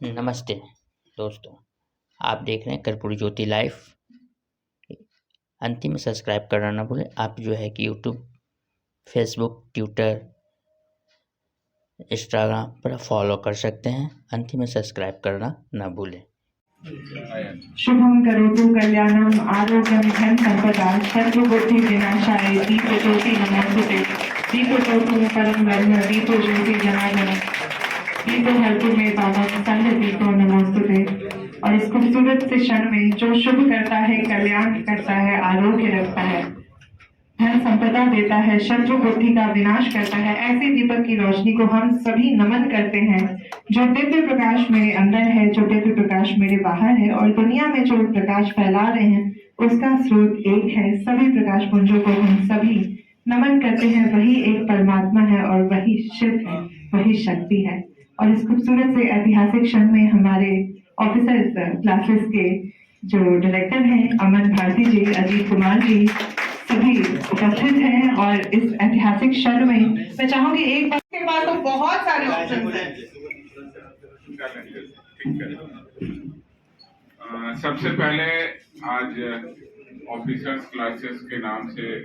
नमस्ते दोस्तों, आप देख रहे हैं कर्पूरी ज्योति लाइव। अंतिम में सब्सक्राइब करना ना भूलें। आप जो है कि यूट्यूब, फेसबुक, ट्विटर, इंस्टाग्राम पर फॉलो कर सकते हैं। अंतिम में सब्सक्राइब करना ना भूलें। शुभम करोतु कल्याणम आरोग्यम धन संपदा सर्वबुद्धि विनाशाय दीपज्योति नमोस्तुते दीपज्योति परम ब्रह्म दीपो ज्योति जनार्दन दीपो हरतु में पावन संग दीपो नमोस्तुते। और इस खूबसूरत से क्षण में जो शुभ करता है, कल्याण करता है, आरोग्य रखता है, धन संपदा देता है, शत्रु बुद्धि का विनाश करता है, ऐसे दीपक की रोशनी को हम सभी नमन करते हैं। जो दिव्य प्रकाश मेरे अंदर है, जो दिव्य प्रकाश मेरे बाहर है और दुनिया में जो प्रकाश फैला रहे हैं, उसका स्रोत एक है। सभी प्रकाश पुंजों को हम सभी नमन करते हैं। वही एक परमात्मा है और वही शिव है, वही शक्ति है। और इस खूबसूरत से ऐतिहासिक क्षण में हमारे ऑफिसर्स क्लासेस के जो डायरेक्टर हैं, अमन भारती जी, अजीत कुमार जी, सभी उपस्थित हैं। और इस ऐतिहासिक क्षण में मैं चाहूंगी एक बार के बाद तो बहुत सारे ऑप्शन हैं। सबसे पहले आज ऑफिसर्स क्लासेस के नाम से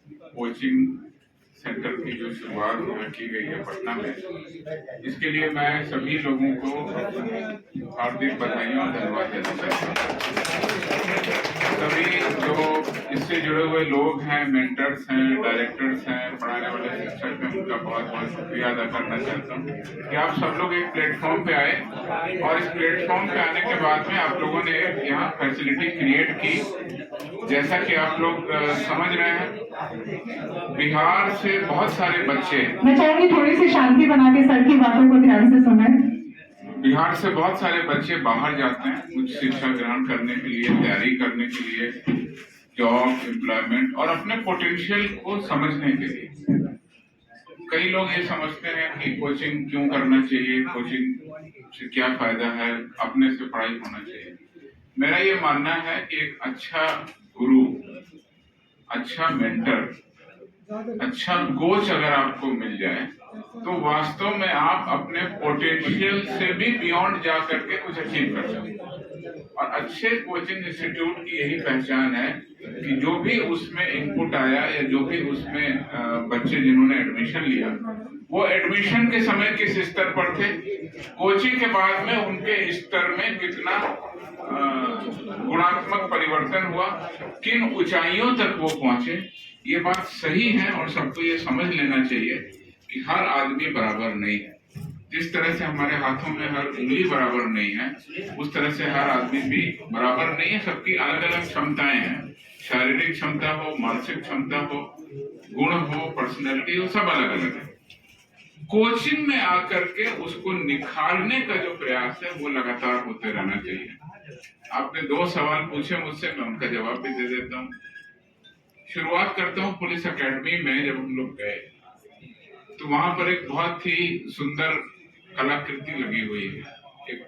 कोचिंग सेंटर की जो शुरुआत की गई है पटना में, इसके लिए मैं सभी लोगों को हार्दिक बधाइयाँ और धन्यवाद देना चाहता हूँ। सभी जो इससे जुड़े हुए लोग हैं, मेंटर्स हैं, डायरेक्टर्स हैं, पढ़ाने वाले शिक्षक हैं, उनका बहुत बहुत शुक्रिया अदा करना चाहता हूँ कि आप सब लोग एक प्लेटफॉर्म पे आए और इस प्लेटफॉर्म पे आने के बाद में आप लोगों ने यहाँ फैसिलिटी क्रिएट की। जैसा कि आप लोग समझ रहे हैं, बिहार से बहुत सारे बच्चे, मैं चाहूंगी थोड़ी सी शांति बना के सर की बातों को ध्यान से सुने। बिहार से बहुत सारे बच्चे बाहर जाते हैं उच्च शिक्षा ग्रहण करने के लिए, तैयारी करने के लिए, जॉब, एम्प्लॉयमेंट और अपने पोटेंशियल को समझने के लिए। कई लोग ये समझते हैं कि कोचिंग क्यों करना चाहिए, कोचिंग से क्या फायदा है, अपने से पढ़ाई होना चाहिए। मेरा ये मानना है कि एक अच्छा गुरु, अच्छा मेंटर, अच्छा कोच अगर आपको मिल जाए तो वास्तव में आप अपने पोटेंशियल से भी बियॉन्ड जा करके कुछ अचीव कर सकते। और अच्छे कोचिंग इंस्टीट्यूट की यही पहचान है कि जो भी उसमें इनपुट आया या जो भी उसमें बच्चे जिन्होंने एडमिशन लिया, वो एडमिशन के समय किस स्तर पर थे, कोचिंग के बाद में उनके स्तर में कितना गुणात्मक परिवर्तन हुआ, किन ऊंचाइयों तक वो पहुंचे। ये बात सही है और सबको ये समझ लेना चाहिए कि हर आदमी बराबर नहीं है। जिस तरह से हमारे हाथों में हर उंगली बराबर नहीं है, उस तरह से हर आदमी भी बराबर नहीं है। सबकी अलग अलग क्षमताएं हैं, शारीरिक क्षमता हो, मानसिक क्षमता हो, गुण हो, पर्सनैलिटी हो, सब अलग अलग है। कोचिंग में आकर के उसको निखारने का जो प्रयास है वो लगातार होते रहना चाहिए। आपने 2 सवाल पूछे मुझसे, मैं उनका जवाब भी दे देता हूँ। शुरुआत करता हूँ पुलिस एकेडमी में। जब हम लोग गए तो वहां पर एक बहुत ही सुंदर कलाकृति लगी हुई है, एक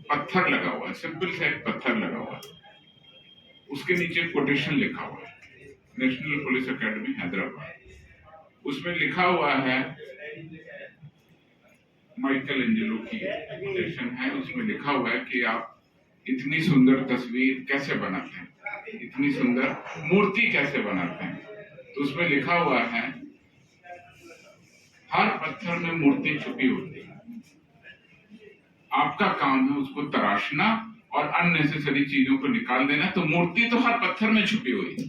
पत्थर लगा हुआ है, सिंपल सा एक पत्थर लगा हुआ है, उसके नीचे कोटेशन लिखा हुआ है, नेशनल पुलिस एकेडमी हैदराबाद। उसमें लिखा हुआ है, माइकल एंजेलो की कोटेशन है, उसमें लिखा हुआ है कि आप इतनी सुंदर तस्वीर कैसे बनाते हैं, इतनी सुंदर मूर्ति कैसे बनाते हैं। तो उसमें लिखा हुआ है, हर पत्थर में मूर्ति छुपी होती है, आपका काम है उसको तराशना और अननेसेसरी चीजों को निकाल देना। तो मूर्ति तो हर पत्थर में छुपी हुई है।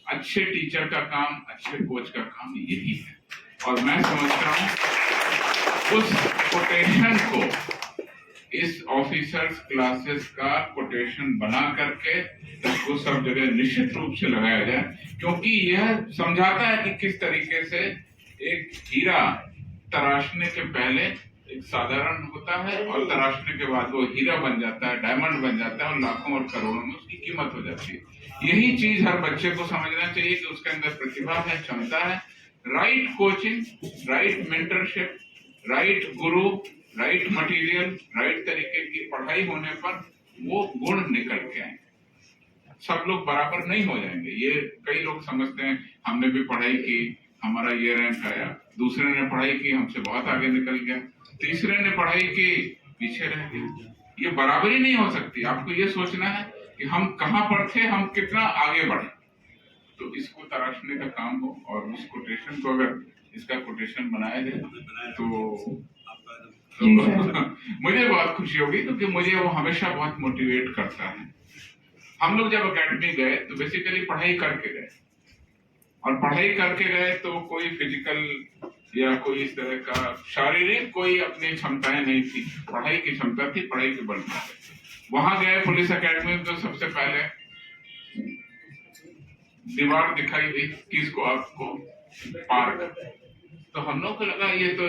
अच्छे टीचर का काम, अच्छे कोच का काम यही है। और मैं समझता हूं उस कोटेशन को, इस ऑफिसर्स क्लासेस का कोटेशन बना करके इसको सब जगह निश्चित रूप से लगाया जाए, क्योंकि यह समझाता है कि किस तरीके से एक हीरा तराशने के पहले एक साधारण होता है और तराशने के बाद वो हीरा बन जाता है, डायमंड बन जाता है और लाखों और करोड़ों में उसकी कीमत हो जाती है। यही चीज हर बच्चे को समझना चाहिए कि उसके अंदर प्रतिभा है, क्षमता है। Right coaching, right mentorship, right गुरु, राइट मटेरियल, राइट तरीके की पढ़ाई होने पर वो गुण निकल के आए। सब लोग बराबर नहीं हो जाएंगे। ये कई लोग समझते हैं हमने भी पढ़ाई की, हमारा ये रैंक आया, दूसरे ने पढ़ाई की, हमसे बहुत आगे निकल गया, तीसरे ने पढ़ाई की, पीछे रह गए। ये बराबरी नहीं हो सकती। आपको ये सोचना है कि हम कहाँ पर थे, हम कितना आगे बढ़े, तो इसको तराशने का काम हो। और उस कोटेशन को अगर इसका कोटेशन बनाया जाए तो मुझे बहुत खुशी होगी, क्योंकि मुझे वो हमेशा बहुत मोटिवेट करता है। हम लोग जब एकेडमी गए तो बेसिकली पढ़ाई करके गए, और पढ़ाई करके गए तो कोई फिजिकल या कोई इस तरह का शारीरिक कोई अपनी क्षमताएं नहीं थी, पढ़ाई की क्षमता थी, पढ़ाई के बल पर। वहां गए पुलिस एकेडमी में तो सबसे पहले दीवार दिखाई दी कि इसको आपको पार कर। तो हम लोग को लगा ये तो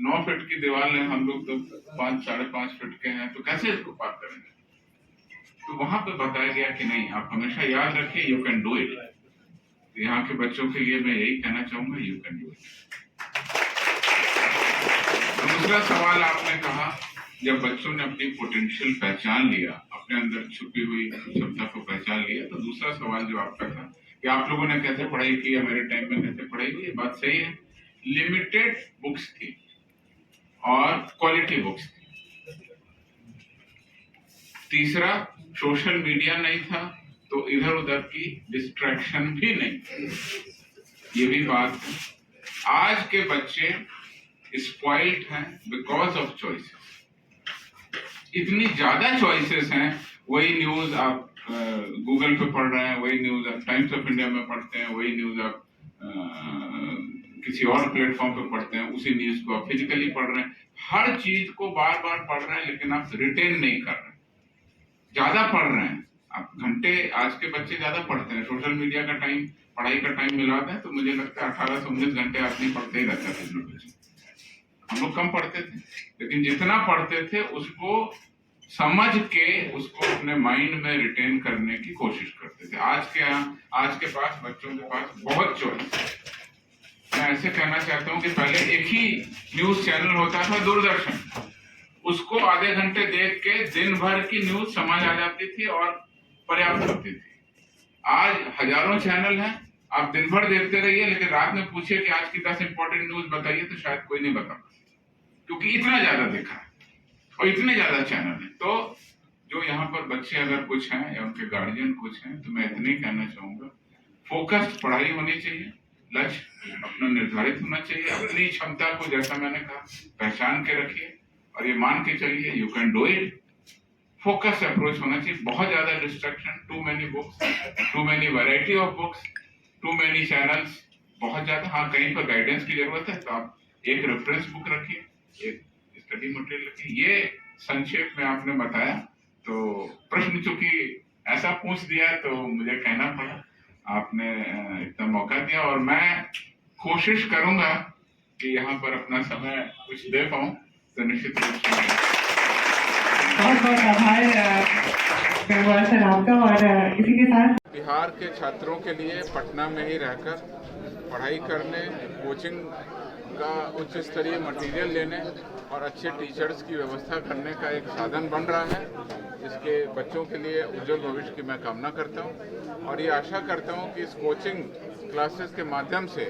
9 फीट की दीवार है, हम लोग तो 5-5.5 फीट के हैं, तो कैसे इसको पार करेंगे। तो वहां पे बताया गया कि नहीं, आप हमेशा याद रखिए, यू कैन डू इट। यहाँ के बच्चों के लिए मैं यही कहना चाहूंगा, यू कैन डू इट। दूसरा सवाल आपने कहा, जब बच्चों ने अपनी पोटेंशियल पहचान लिया, अपने अंदर छुपी हुई क्षमता को पहचान लिया, तो दूसरा सवाल जो आपका था कि आप लोगों ने कैसे पढ़ाई की या मेरे टाइम में कैसे पढ़ाई हुई, ये बात सही है। लिमिटेड बुक्स थी और क्वालिटी बुक्स थी। तीसरा, सोशल मीडिया नहीं था, तो इधर उधर की डिस्ट्रैक्शन भी नहीं, ये भी बात है। आज के बच्चे स्पॉइल्ड हैं बिकॉज ऑफ चॉइसेस। इतनी ज्यादा चॉइसेस हैं, वही न्यूज आप गूगल पे पढ़ रहे हैं, वही न्यूज आप टाइम्स ऑफ इंडिया में पढ़ते हैं, वही न्यूज आप किसी और प्लेटफॉर्म पे पढ़ते हैं, उसी न्यूज को आप फिजिकली पढ़ रहे हैं। हर चीज को बार बार पढ़ रहे हैं, लेकिन आप रिटेन नहीं कर रहे, ज्यादा पढ़ रहे हैं। आप घंटे, आज के बच्चे ज्यादा पढ़ते हैं। सोशल मीडिया का टाइम, पढ़ाई का टाइम मिला दें तो मुझे लगता है 18 से 19 घंटे आदमी पढ़ते ही रहता है। हम लोग कम पढ़ते थे, लेकिन जितना पढ़ते थे उसको समझ के उसको अपने माइंड में रिटेन करने की कोशिश करते थे। आज के पास बच्चों के पास बहुत चॉइस। मैं ऐसे कहना चाहता हूँ कि पहले एक ही न्यूज चैनल होता था, दूरदर्शन, उसको आधे घंटे देख के दिन भर की न्यूज समझ आ जाती थी और पर्याप्त होती थी। आज हजारों चैनल हैं, आप दिन भर देखते रहिए, लेकिन रात में पूछिए कि आज की 10 इंपॉर्टेंट न्यूज बताइए तो शायद कोई नहीं बता, क्योंकि इतना ज्यादा देखा है और इतने ज्यादा चैनल है। तो जो यहाँ पर बच्चे अगर कुछ हैं या उनके गार्जियन कुछ हैं, तो मैं इतने ही कहना चाहूंगा, फोकस्ड पढ़ाई होनी चाहिए, लक्ष्य अपना निर्धारित होना चाहिए, अपनी क्षमता को जैसा मैंने कहा पहचान के रखिए और ये मान के चलिए you can do it. Focus approach होना चाहिए। बहुत ज्यादा distraction, too many books, too many variety of books, too many channels, बहुत ज्यादा। हाँ, कहीं पर गाइडेंस की जरूरत है तो आप एक रेफरेंस बुक रखिए, एक स्टडी मटेरियल रखिए। ये संक्षेप में आपने बताया, तो प्रश्न चूंकि ऐसा पूछ दिया तो मुझे कहना पड़ा, आपने इतना मौका दिया और मैं कोशिश करूंगा कि यहाँ पर अपना समय कुछ दे पाऊं, तो निश्चित रूप से बहुत बहुत आभार सर आपका। और इसी के साथ बिहार के छात्रों के लिए पटना में ही रहकर पढ़ाई करने, कोचिंग का उच्च स्तरीय मटेरियल लेने और अच्छे टीचर्स की व्यवस्था करने का एक साधन बन रहा है। इसके बच्चों के लिए उज्जवल भविष्य की मैं कामना करता हूं और ये आशा करता हूं कि इस कोचिंग क्लासेस के माध्यम से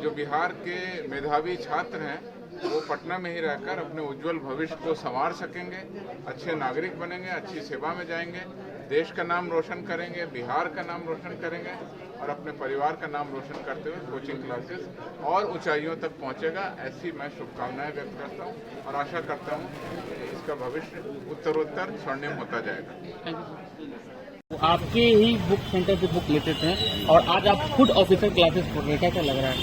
जो बिहार के मेधावी छात्र हैं वो पटना में ही रहकर अपने उज्जवल भविष्य को संवार सकेंगे, अच्छे नागरिक बनेंगे, अच्छी सेवा में जाएंगे, देश का नाम रोशन करेंगे, बिहार का नाम रोशन करेंगे और अपने परिवार का नाम रोशन करते हुए कोचिंग क्लासेस और ऊंचाइयों तक पहुंचेगा। ऐसी मैं शुभकामनाएं व्यक्त करता हूं और आशा करता हूं कि इसका भविष्य उत्तरोत्तर स्वर्णिम होता जाएगा। आपके ही बुक सेंटर से बुक लेते थे और आज आप खुद ऑफिसर क्लासेस पढ़ रहे, क्या लग रहा है?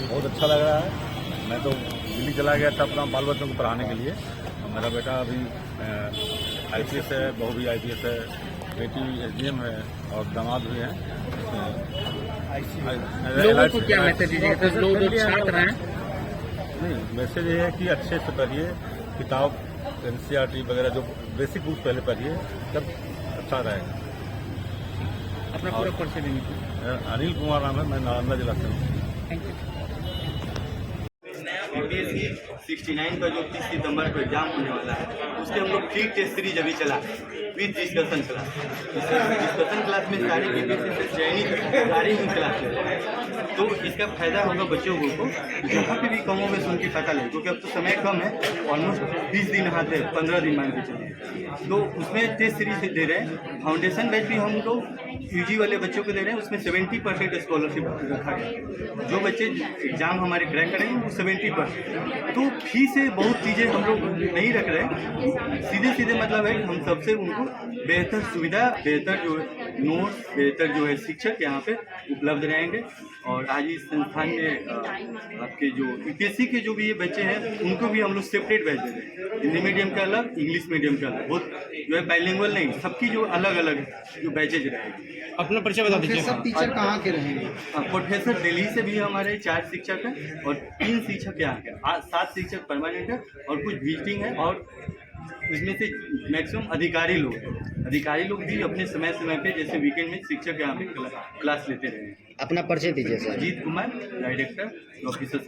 बहुत अच्छा लग रहा है। मैं तो दिल्ली चला गया था अपना बाल बच्चों को पढ़ाने के लिए। मेरा बेटा अभी IPS है, बहू भी IPS है, बेटी SDM है और दामाद भी है। लोगों को क्या मैसेज दीजिएगा? जो छात्र हैं, नहीं, मैसेज ये है कि अच्छे से पढ़िए, किताब NCERT वगैरह जो बेसिक बुक पहले पढ़िए, तब अच्छा रहेगा। अपना पूरा परिचय देंगे। अनिल कुमार नाम है, मैं नालंदा जिला से हूँ। Thank you. कि 69 का जो 30 सितंबर को एग्जाम होने वाला है उसके हम लोग फ्री टेस्ट सीरीज अभी चला with discussion class. Discussion class में सारे बीपीएससी से चयनित सारे ही क्लास हैं, तो इसका फायदा होगा बच्चों को जहाँ पे भी कमों में सुन के पता लगे, क्योंकि अब तो समय कम है, ऑलमोस्ट 20 दिन हाथ है, 15 दिन मान के चलिए, तो उसमें टेस्ट सीरीज दे रहे हैं। फाउंडेशन बैच भी हम लोग यूजी वाले बच्चों को दे रहे हैं, उसमें 70% स्कॉलरशिप रखा गया। जो बच्चे एग्जाम हमारे क्रैक करेंगे वो 70%। तो फी से बहुत चीज़ें हम लोग नहीं रख रहे, सीधे सीधे मतलब है कि हम सबसे उनको बेहतर सुविधा, बेहतर जो नोट्स, बेहतर जो है शिक्षक यहाँ पे उपलब्ध रहेंगे। और आज इस संस्थान में आपके जो यूपीएससी के जो भी ये बच्चे हैं उनको भी हम लोग सेपरेट बैच दे रहे हैं, हिंदी मीडियम का अलग, इंग्लिश मीडियम का अलग, बहुत जो है बाइलिंगुअल नहीं, सबकी जो अलग अलग जो बैचेज रहेंगे। अपना परिचय बता दीजिए। सब टीचर कहाँ के रहेंगे? प्रोफेसर दिल्ली से भी हमारे 4 शिक्षक हैं और 3 शिक्षक यहाँ के, 7 शिक्षक परमानेंट है और कुछ विजिटिंग है, और इसमें से मैक्सिमम अधिकारी लोग हैं। अधिकारी लोग भी अपने समय समय पे जैसे वीकेंड में शिक्षक यहाँ पे क्लास लेते रहे हैं। अपना परिचय दीजिए sir. Ajit Kumar, director officers.